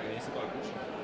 che inizi con la cucina.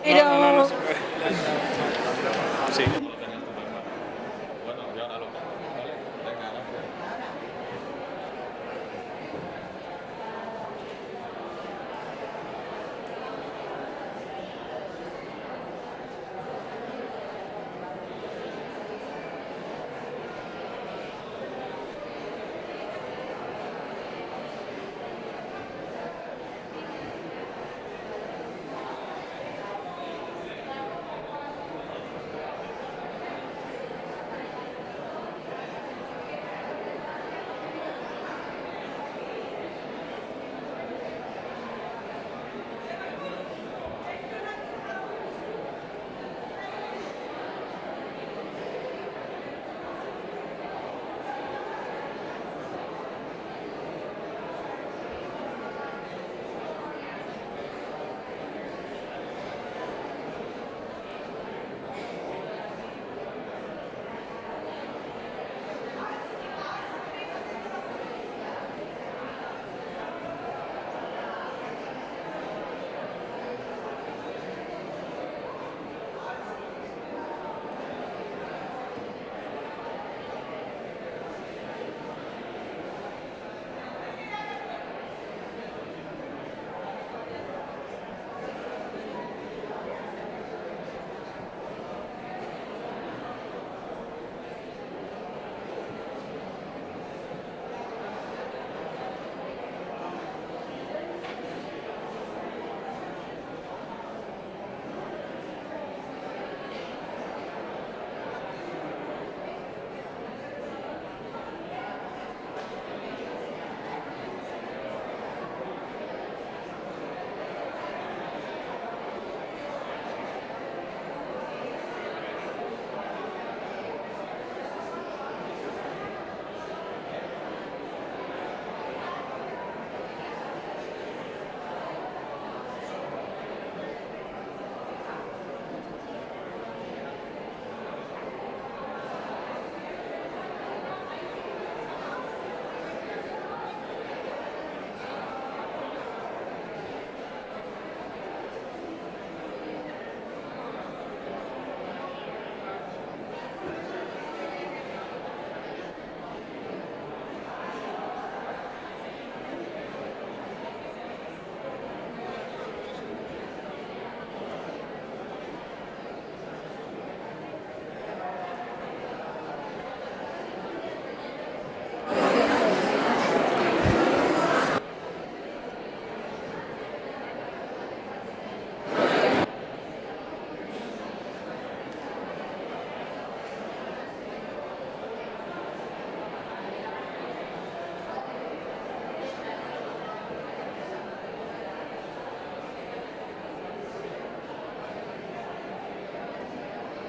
No, no, no, no Pero se puede. Sí. Bueno, yo ahora lo pongo, ¿vale? Venga, gracias.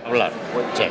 Hablar. Sí.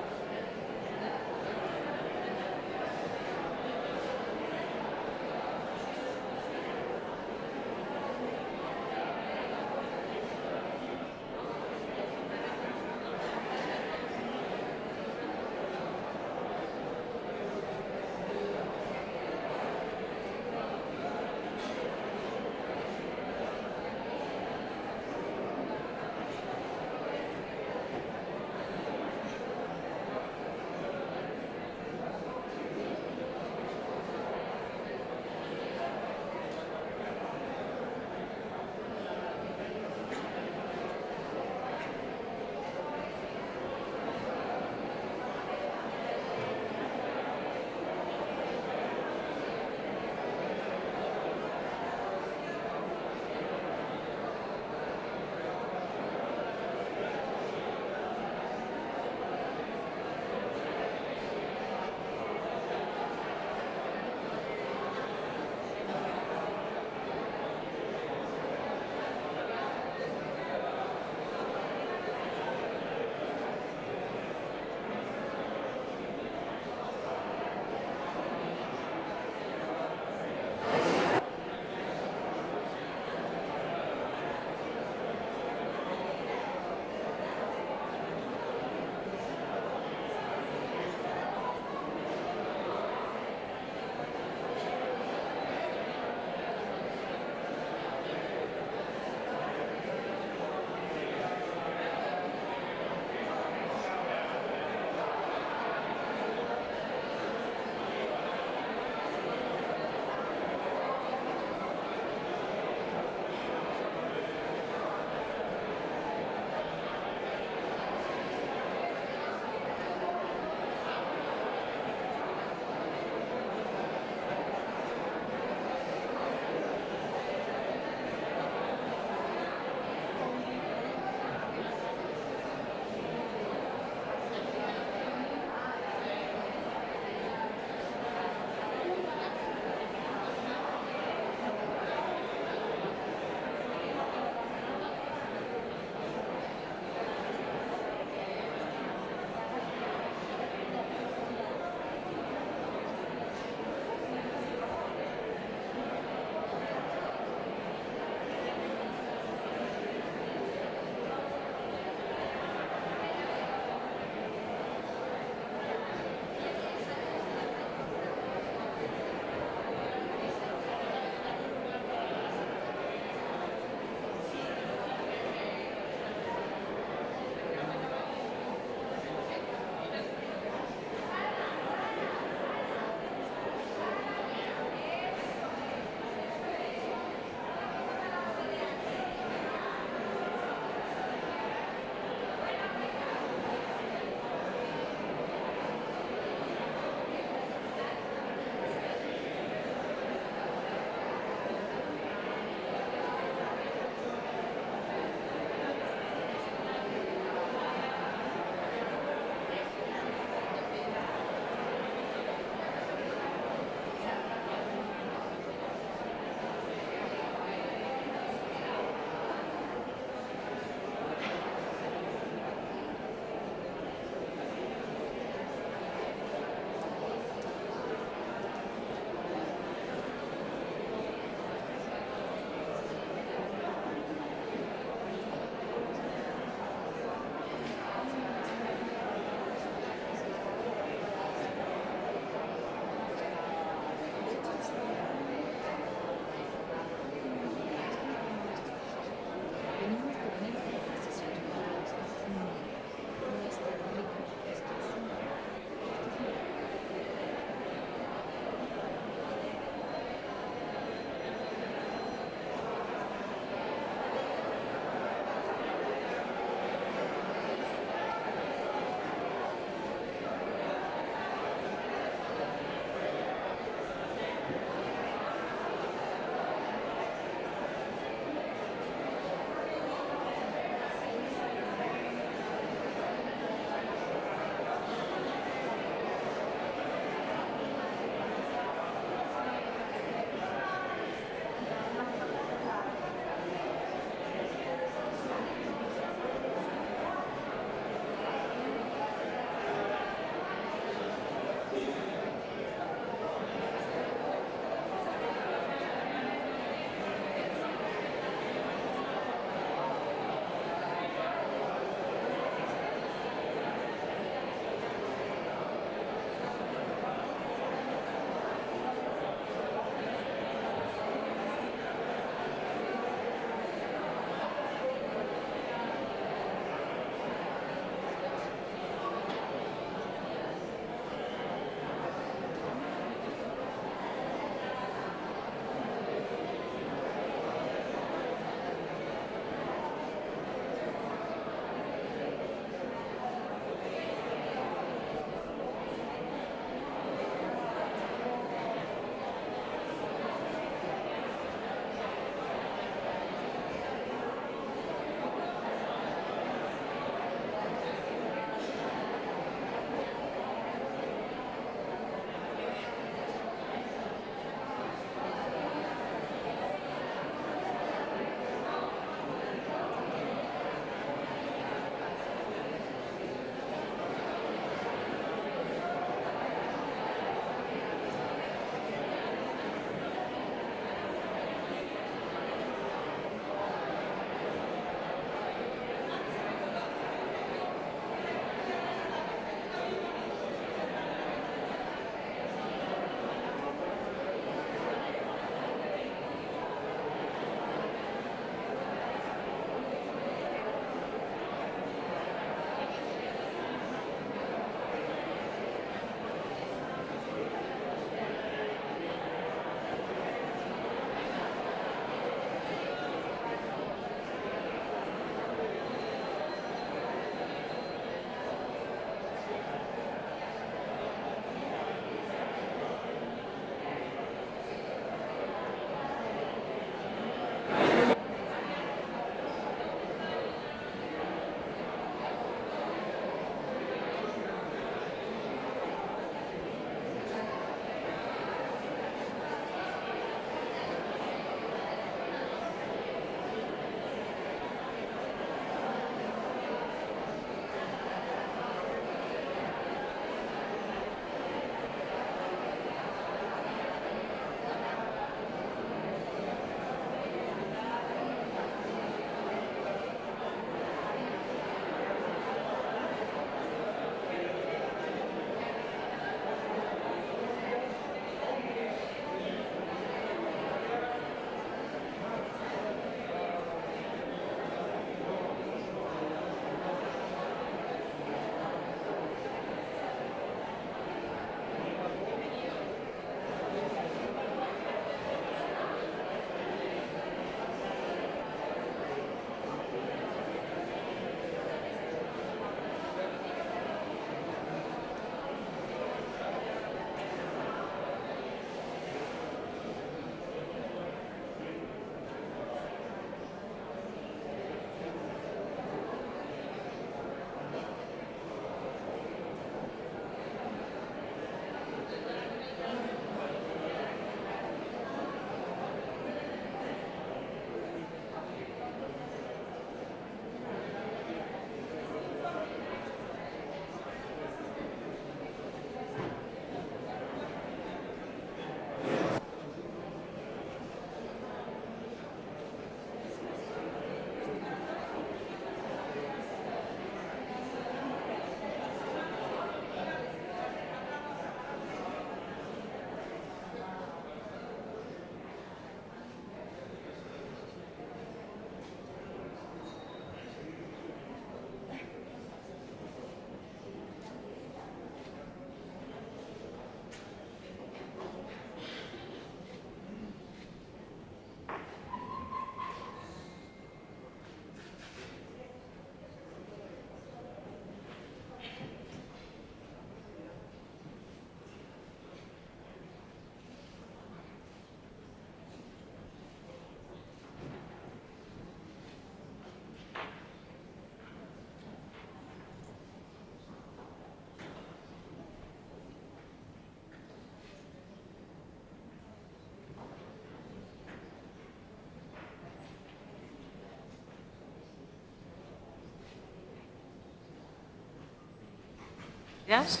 Gracias.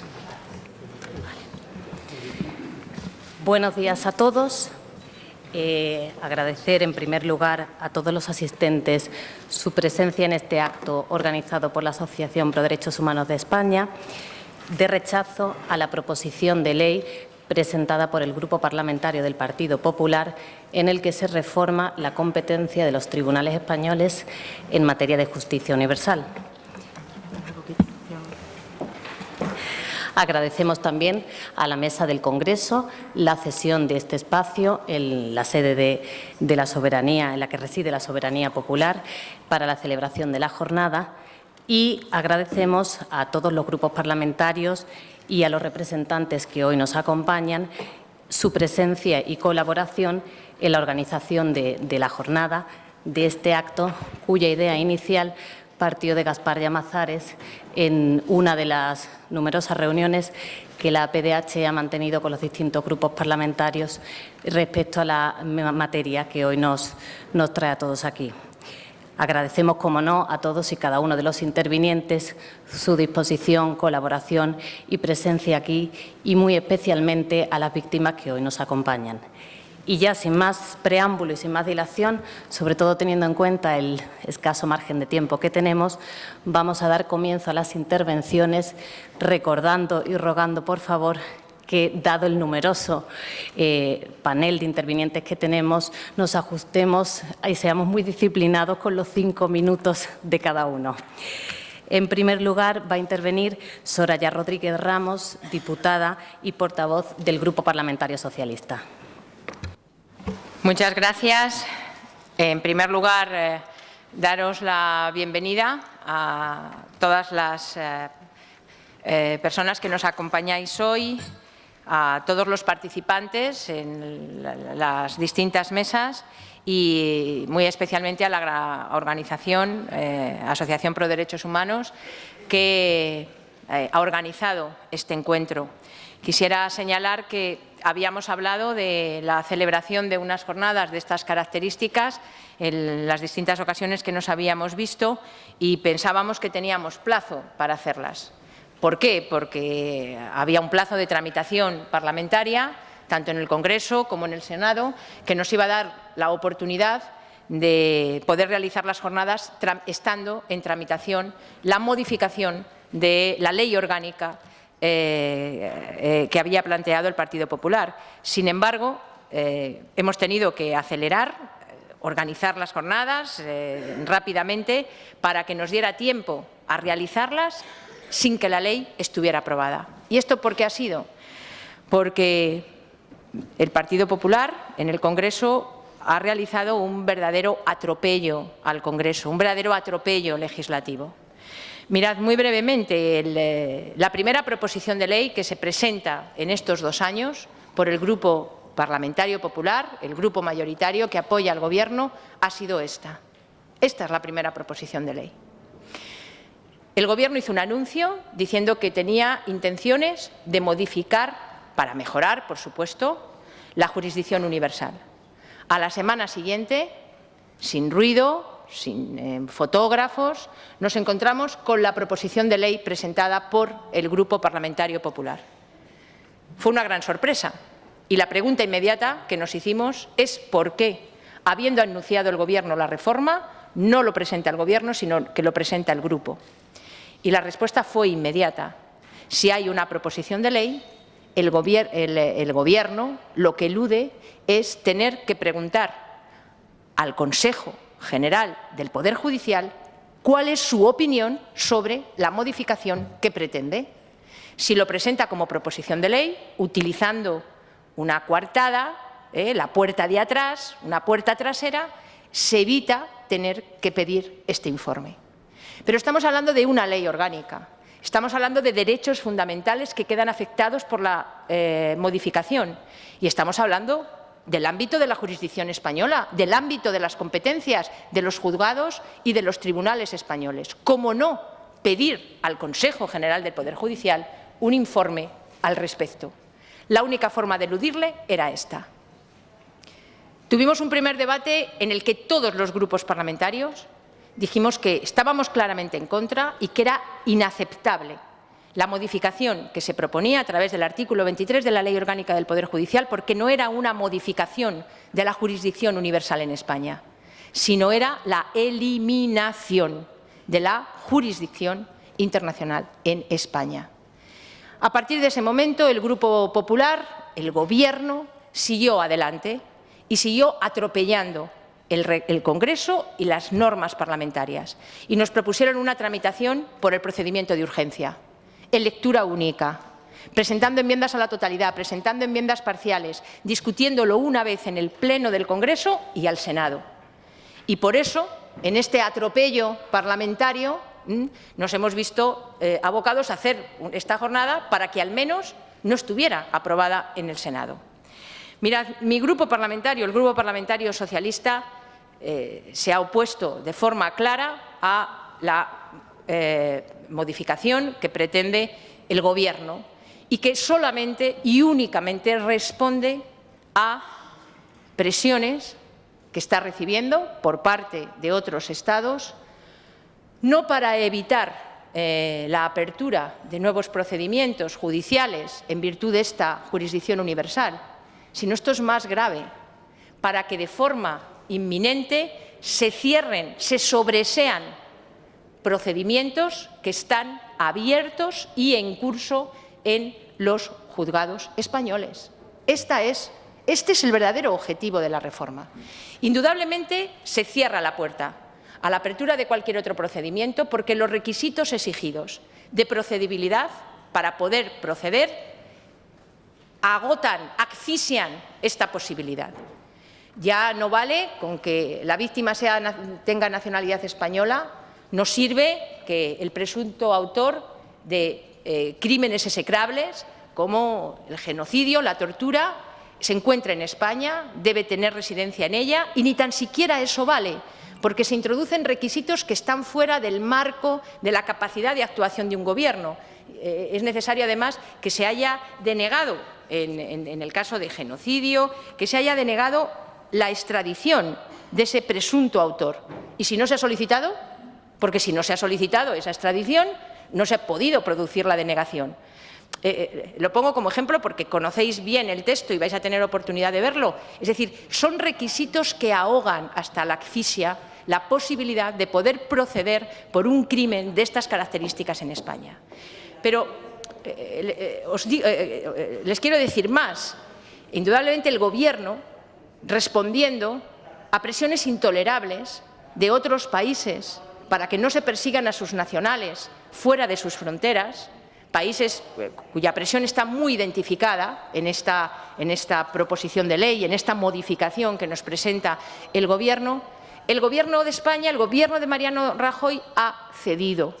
Buenos días a todos. Agradecer en primer lugar a todos los asistentes su presencia en este acto organizado por la Asociación Pro Derechos Humanos de España de rechazo a la proposición de ley presentada por el Grupo Parlamentario del Partido Popular en el que se reforma la competencia de los tribunales españoles en materia de justicia universal. Agradecemos también a la Mesa del Congreso la cesión de este espacio en la sede de la soberanía, en la que reside la soberanía popular, para la celebración de la jornada, y agradecemos a todos los grupos parlamentarios y a los representantes que hoy nos acompañan su presencia y colaboración en la organización de la jornada, de este acto, cuya idea inicial partió de Gaspar Llamazares en una de las numerosas reuniones que la PDH ha mantenido con los distintos grupos parlamentarios respecto a la materia que hoy nos trae a todos aquí. Agradecemos, como no, a todos y cada uno de los intervinientes su disposición, colaboración y presencia aquí, y muy especialmente a las víctimas que hoy nos acompañan. Y ya sin más preámbulo y sin más dilación, sobre todo teniendo en cuenta el escaso margen de tiempo que tenemos, vamos a dar comienzo a las intervenciones recordando y rogando, por favor, que, dado el numeroso panel de intervinientes que tenemos, nos ajustemos y seamos muy disciplinados con los 5 minutos de cada uno. En primer lugar, va a intervenir Soraya Rodríguez Ramos, diputada y portavoz del Grupo Parlamentario Socialista. Muchas gracias. En primer lugar, daros la bienvenida a todas las personas que nos acompañáis hoy, a todos los participantes en las distintas mesas y muy especialmente a la organización, Asociación Pro Derechos Humanos, que ha organizado este encuentro. Quisiera señalar que habíamos hablado de la celebración de unas jornadas de estas características en las distintas ocasiones que nos habíamos visto y pensábamos que teníamos plazo para hacerlas. ¿Por qué? Porque había un plazo de tramitación parlamentaria, tanto en el Congreso como en el Senado, que nos iba a dar la oportunidad de poder realizar las jornadas estando en tramitación la modificación de la ley orgánica que había planteado el Partido Popular. Sin embargo, hemos tenido que acelerar, organizar las jornadas rápidamente para que nos diera tiempo a realizarlas sin que la ley estuviera aprobada. ¿Y esto por qué ha sido? Porque el Partido Popular en el Congreso ha realizado un verdadero atropello al Congreso, un verdadero atropello legislativo. Mirad muy brevemente la primera proposición de ley que se presenta en estos 2 años por el Grupo Parlamentario Popular, el grupo mayoritario que apoya al Gobierno, ha sido esta. Esta es la primera proposición de ley. El Gobierno hizo un anuncio diciendo que tenía intenciones de modificar, para mejorar, por supuesto, la jurisdicción universal. A la semana siguiente, sin ruido, sin fotógrafos, nos encontramos con la proposición de ley presentada por el Grupo Parlamentario Popular. Fue una gran sorpresa y la pregunta inmediata que nos hicimos es por qué, habiendo anunciado el Gobierno la reforma, no lo presenta el Gobierno, sino que lo presenta el Grupo. Y la respuesta fue inmediata. Si hay una proposición de ley, el Gobierno lo que elude es tener que preguntar al Consejo General del Poder Judicial cuál es su opinión sobre la modificación que pretende. Si lo presenta como proposición de ley, utilizando una coartada, la puerta de atrás, una puerta trasera, se evita tener que pedir este informe. Pero estamos hablando de una ley orgánica, estamos hablando de derechos fundamentales que quedan afectados por la modificación y estamos hablando del ámbito de la jurisdicción española, del ámbito de las competencias de los juzgados y de los tribunales españoles. ¿Cómo no pedir al Consejo General del Poder Judicial un informe al respecto? La única forma de eludirle era esta. Tuvimos un primer debate en el que todos los grupos parlamentarios dijimos que estábamos claramente en contra y que era inaceptable la modificación que se proponía a través del artículo 23 de la Ley Orgánica del Poder Judicial, porque no era una modificación de la jurisdicción universal en España, sino era la eliminación de la jurisdicción internacional en España. A partir de ese momento, el Grupo Popular, el Gobierno, siguió adelante y siguió atropellando el Congreso y las normas parlamentarias. Y nos propusieron una tramitación por el procedimiento de urgencia, en lectura única, presentando enmiendas a la totalidad, presentando enmiendas parciales, discutiéndolo una vez en el Pleno del Congreso y al Senado. Y por eso, en este atropello parlamentario, nos hemos visto abocados a hacer esta jornada para que al menos no estuviera aprobada en el Senado. Mirad, mi grupo parlamentario, el Grupo Parlamentario Socialista, se ha opuesto de forma clara a la modificación que pretende el Gobierno y que solamente y únicamente responde a presiones que está recibiendo por parte de otros Estados, no para evitar la apertura de nuevos procedimientos judiciales en virtud de esta jurisdicción universal, sino esto es más grave, para que de forma inminente se cierren, se sobresean procedimientos que están abiertos y en curso en los juzgados españoles. Este es el verdadero objetivo de la reforma. Indudablemente se cierra la puerta a la apertura de cualquier otro procedimiento porque los requisitos exigidos de procedibilidad para poder proceder agotan, asfixian esta posibilidad. Ya no vale con que la víctima tenga nacionalidad española, no sirve que el presunto autor de crímenes execrables como el genocidio, la tortura, se encuentre en España, debe tener residencia en ella y ni tan siquiera eso vale, porque se introducen requisitos que están fuera del marco de la capacidad de actuación de un Gobierno. Es necesario, además, que se haya denegado, en el caso de genocidio, que se haya denegado la extradición de ese presunto autor. ¿Y si no se ha solicitado? Porque si no se ha solicitado esa extradición, no se ha podido producir la denegación. Lo pongo como ejemplo porque conocéis bien el texto y vais a tener oportunidad de verlo. Es decir, son requisitos que ahogan hasta la asfixia la posibilidad de poder proceder por un crimen de estas características en España. Pero les quiero decir más. Indudablemente el Gobierno, respondiendo a presiones intolerables de otros países para que no se persigan a sus nacionales fuera de sus fronteras, países cuya presión está muy identificada en esta proposición de ley, en esta modificación que nos presenta el Gobierno de España, el Gobierno de Mariano Rajoy ha cedido.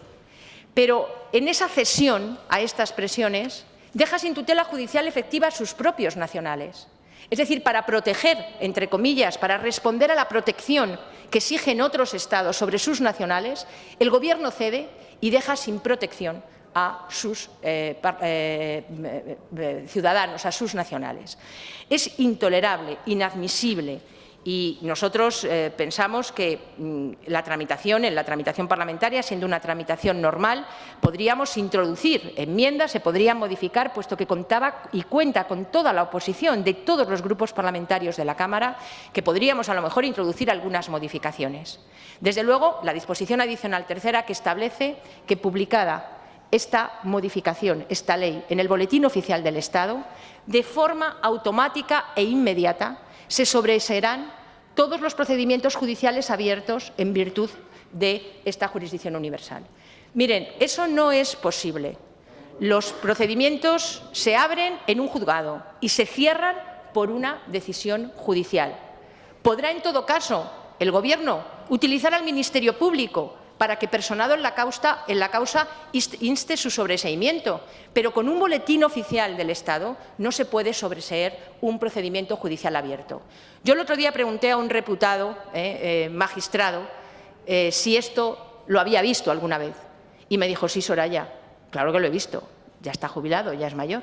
Pero en esa cesión a estas presiones deja sin tutela judicial efectiva a sus propios nacionales. Es decir, para proteger, entre comillas, para responder a la protección que exigen otros Estados sobre sus nacionales, el Gobierno cede y deja sin protección a sus ciudadanos, a sus nacionales. Es intolerable, inadmisible. Y nosotros pensamos que en la tramitación parlamentaria, siendo una tramitación normal, podríamos introducir enmiendas, se podrían modificar, puesto que contaba y cuenta con toda la oposición de todos los grupos parlamentarios de la Cámara, que podríamos a lo mejor introducir algunas modificaciones. Desde luego, la disposición adicional tercera que establece que publicada esta modificación, esta ley, en el Boletín Oficial del Estado, de forma automática e inmediata, se sobreseerán todos los procedimientos judiciales abiertos en virtud de esta jurisdicción universal. Miren, eso no es posible. Los procedimientos se abren en un juzgado y se cierran por una decisión judicial. ¿Podrá, en todo caso, el Gobierno utilizar al Ministerio Público para que, personado en la causa, inste su sobreseimiento? Pero con un boletín oficial del Estado no se puede sobreseer un procedimiento judicial abierto. Yo el otro día pregunté a un reputado magistrado si esto lo había visto alguna vez. Y me dijo: sí, Soraya, claro que lo he visto. Ya está jubilado, ya es mayor.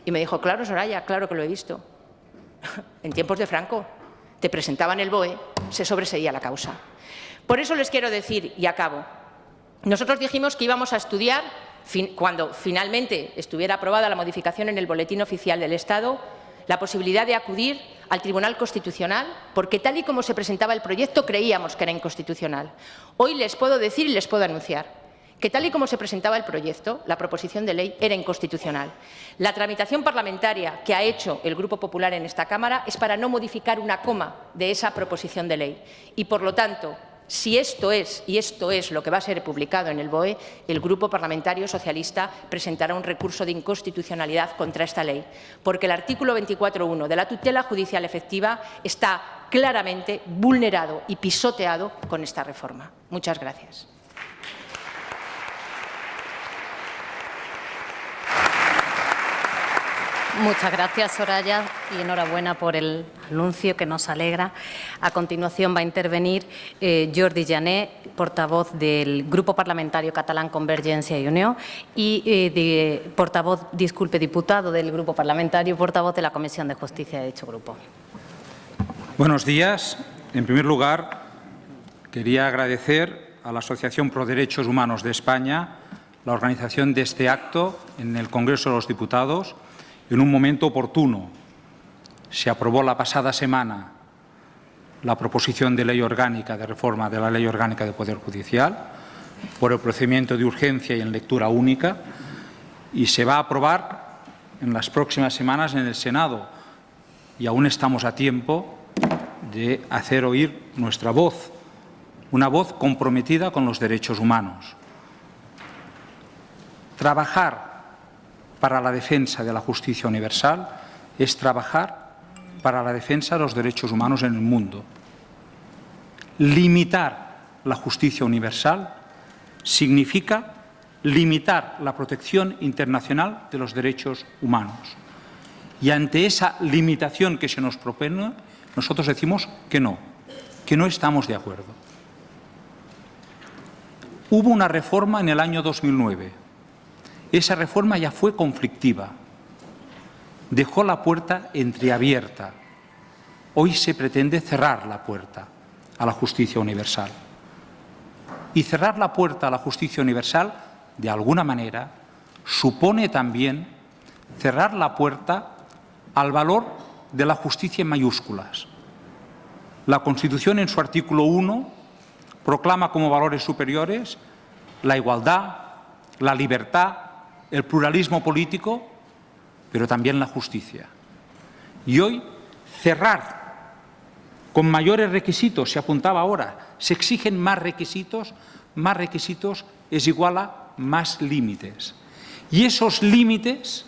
Y me dijo: claro, Soraya, claro que lo he visto. En tiempos de Franco te presentaban el BOE, se sobreseía la causa. Por eso les quiero decir, y acabo, nosotros dijimos que íbamos a estudiar cuando finalmente estuviera aprobada la modificación en el Boletín Oficial del Estado, la posibilidad de acudir al Tribunal Constitucional, porque tal y como se presentaba el proyecto creíamos que era inconstitucional. Hoy les puedo decir y les puedo anunciar que tal y como se presentaba el proyecto, la proposición de ley era inconstitucional. La tramitación parlamentaria que ha hecho el Grupo Popular en esta Cámara es para no modificar una coma de esa proposición de ley y, por lo tanto, si esto es lo que va a ser publicado en el BOE, el Grupo Parlamentario Socialista presentará un recurso de inconstitucionalidad contra esta ley, porque el artículo 24.1 de la tutela judicial efectiva está claramente vulnerado y pisoteado con esta reforma. Muchas gracias. Muchas gracias, Soraya, y enhorabuena por el anuncio que nos alegra. A continuación va a intervenir Jordi Jané, portavoz del Grupo Parlamentario Catalán Convergencia y Unió y diputado del Grupo Parlamentario, portavoz de la Comisión de Justicia de dicho grupo. Buenos días. En primer lugar, quería agradecer a la Asociación Pro Derechos Humanos de España la organización de este acto en el Congreso de los Diputados en un momento oportuno. Se aprobó la pasada semana la proposición de ley orgánica de reforma de la Ley Orgánica de Poder Judicial por el procedimiento de urgencia y en lectura única y se va a aprobar en las próximas semanas en el Senado y aún estamos a tiempo de hacer oír nuestra voz, una voz comprometida con los derechos humanos. Trabajar para la defensa de la justicia universal es trabajar para la defensa de los derechos humanos en el mundo. Limitar la justicia universal significa limitar la protección internacional de los derechos humanos. Y ante esa limitación que se nos propone, nosotros decimos que no estamos de acuerdo. Hubo una reforma en el año 2009. Esa reforma ya fue conflictiva, dejó la puerta entreabierta. Hoy se pretende cerrar la puerta a la justicia universal. Y cerrar la puerta a la justicia universal, de alguna manera, supone también cerrar la puerta al valor de la justicia en mayúsculas. La Constitución, en su artículo 1, proclama como valores superiores la igualdad, la libertad, el pluralismo político, pero también la justicia. Y hoy cerrar con mayores requisitos, se apuntaba ahora, se exigen más requisitos es igual a más límites. Y esos límites,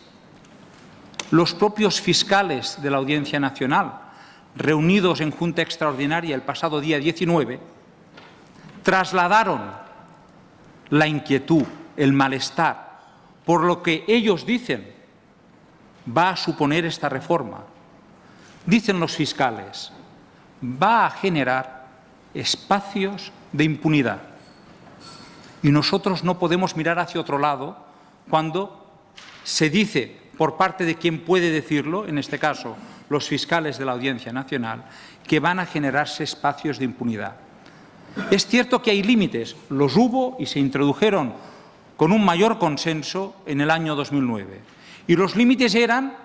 los propios fiscales de la Audiencia Nacional, reunidos en Junta Extraordinaria el pasado día 19, trasladaron la inquietud, el malestar, por lo que ellos dicen va a suponer esta reforma. Dicen los fiscales, va a generar espacios de impunidad. Y nosotros no podemos mirar hacia otro lado cuando se dice, por parte de quien puede decirlo, en este caso los fiscales de la Audiencia Nacional, que van a generarse espacios de impunidad. Es cierto que hay límites, los hubo y se introdujeron con un mayor consenso en el año 2009. Y los límites eran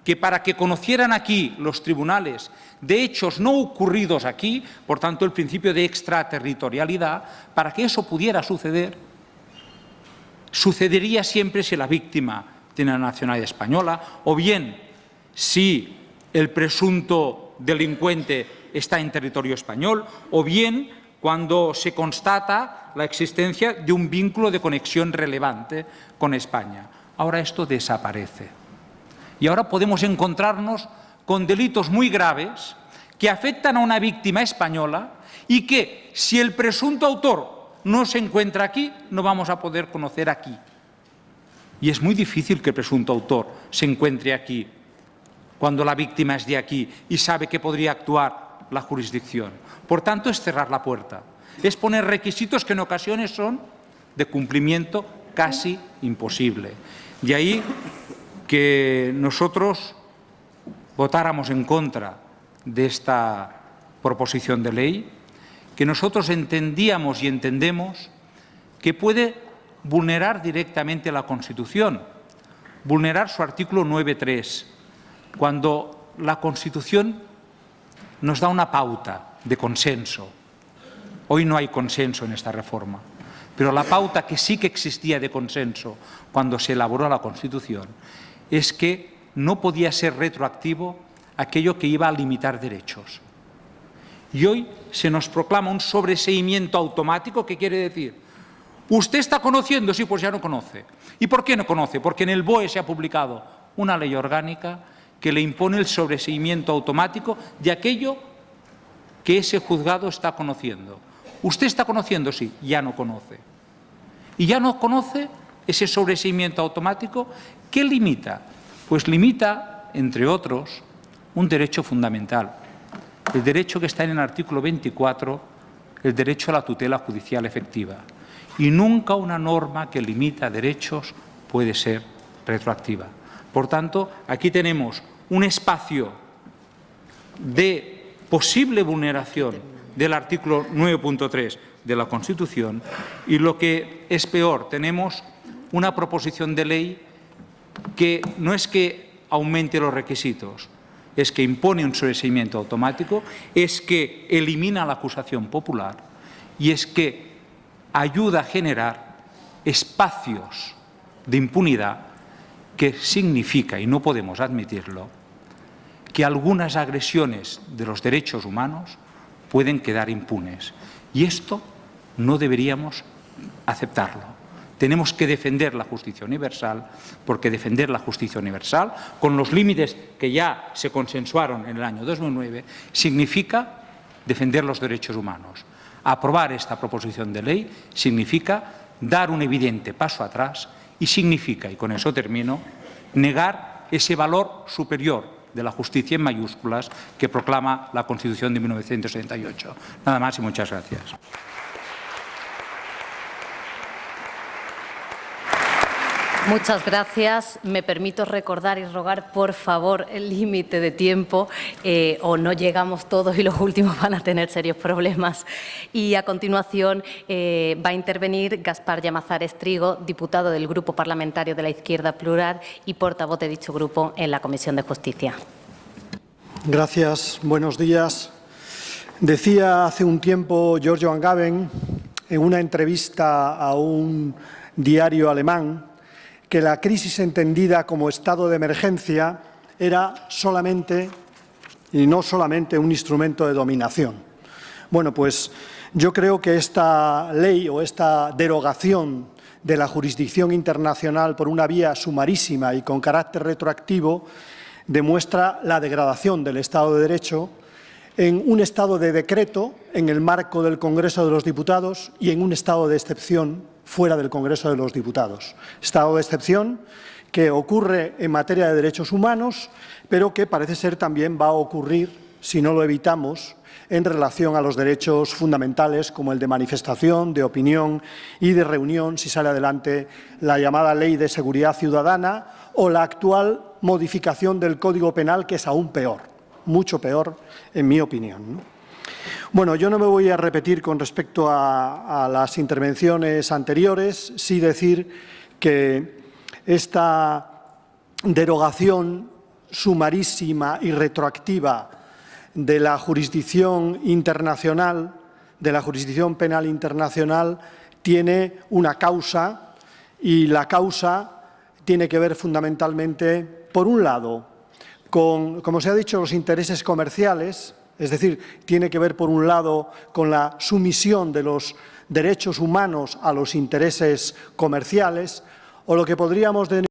que para que conocieran aquí los tribunales de hechos no ocurridos aquí, por tanto el principio de extraterritorialidad, para que eso pudiera suceder, sucedería siempre si la víctima tiene la nacionalidad española o bien si el presunto delincuente está en territorio español o bien cuando se constata la existencia de un vínculo de conexión relevante con España. Ahora esto desaparece. Y ahora podemos encontrarnos con delitos muy graves que afectan a una víctima española y que, si el presunto autor no se encuentra aquí, no vamos a poder conocer aquí. Y es muy difícil que el presunto autor se encuentre aquí cuando la víctima es de aquí y sabe que podría actuar la jurisdicción. Por tanto, es cerrar la puerta. Es poner requisitos que en ocasiones son de cumplimiento casi imposible. De ahí que nosotros votáramos en contra de esta proposición de ley, que nosotros entendíamos y entendemos que puede vulnerar directamente la Constitución, vulnerar su artículo 9.3, cuando la Constitución nos da una pauta de consenso. Hoy no hay consenso en esta reforma, pero la pauta que sí que existía de consenso cuando se elaboró la Constitución es que no podía ser retroactivo aquello que iba a limitar derechos. Y hoy se nos proclama un sobreseimiento automático. ¿Qué quiere decir? ¿Usted está conociendo? Sí, pues ya no conoce. ¿Y por qué no conoce? Porque en el BOE se ha publicado una ley orgánica que le impone el sobreseimiento automático de aquello que ese juzgado está conociendo. ¿Usted está conociendo? Sí, ya no conoce. Y ya no conoce ese sobreseimiento automático. ¿Qué limita? Pues limita, entre otros, un derecho fundamental. El derecho que está en el artículo 24, el derecho a la tutela judicial efectiva. Y nunca una norma que limita derechos puede ser retroactiva. Por tanto, aquí tenemos un espacio de posible vulneración del artículo 9.3 de la Constitución y, lo que es peor, tenemos una proposición de ley que no es que aumente los requisitos, es que impone un sobreseimiento automático, es que elimina la acusación popular y es que ayuda a generar espacios de impunidad que significa, y no podemos admitirlo, que algunas agresiones de los derechos humanos pueden quedar impunes. Y esto no deberíamos aceptarlo. Tenemos que defender la justicia universal, porque defender la justicia universal, con los límites que ya se consensuaron en el año 2009, significa defender los derechos humanos. Aprobar esta proposición de ley significa dar un evidente paso atrás y significa, y con eso termino, negar ese valor superior de la justicia en mayúsculas que proclama la Constitución de 1978. Nada más y muchas gracias. Muchas gracias. Me permito recordar y rogar, por favor, el límite de tiempo o no llegamos todos y los últimos van a tener serios problemas. Y a continuación va a intervenir Gaspar Llamazares Trigo, diputado del Grupo Parlamentario de la Izquierda Plural y portavoz de dicho grupo en la Comisión de Justicia. Gracias. Buenos días. Decía hace un tiempo Giorgio Agamben en una entrevista a un diario alemán que la crisis entendida como estado de emergencia era solamente y no solamente un instrumento de dominación. Bueno, pues yo creo que esta ley o esta derogación de la jurisdicción internacional por una vía sumarísima y con carácter retroactivo demuestra la degradación del Estado de Derecho en un estado de decreto en el marco del Congreso de los Diputados y en un estado de excepción fuera del Congreso de los Diputados. Estado de excepción que ocurre en materia de derechos humanos, pero que parece ser también va a ocurrir, si no lo evitamos, en relación a los derechos fundamentales como el de manifestación, de opinión y de reunión, si sale adelante la llamada Ley de Seguridad Ciudadana o la actual modificación del Código Penal, que es aún peor, mucho peor, en mi opinión, ¿no? Bueno, yo no me voy a repetir con respecto a las intervenciones anteriores, sí decir que esta derogación sumarísima y retroactiva de la jurisdicción internacional, de la jurisdicción penal internacional, tiene una causa y la causa tiene que ver fundamentalmente, por un lado, con, como se ha dicho, los intereses comerciales. Es decir, tiene que ver, por un lado, con la sumisión de los derechos humanos a los intereses comerciales, o lo que podríamos denominar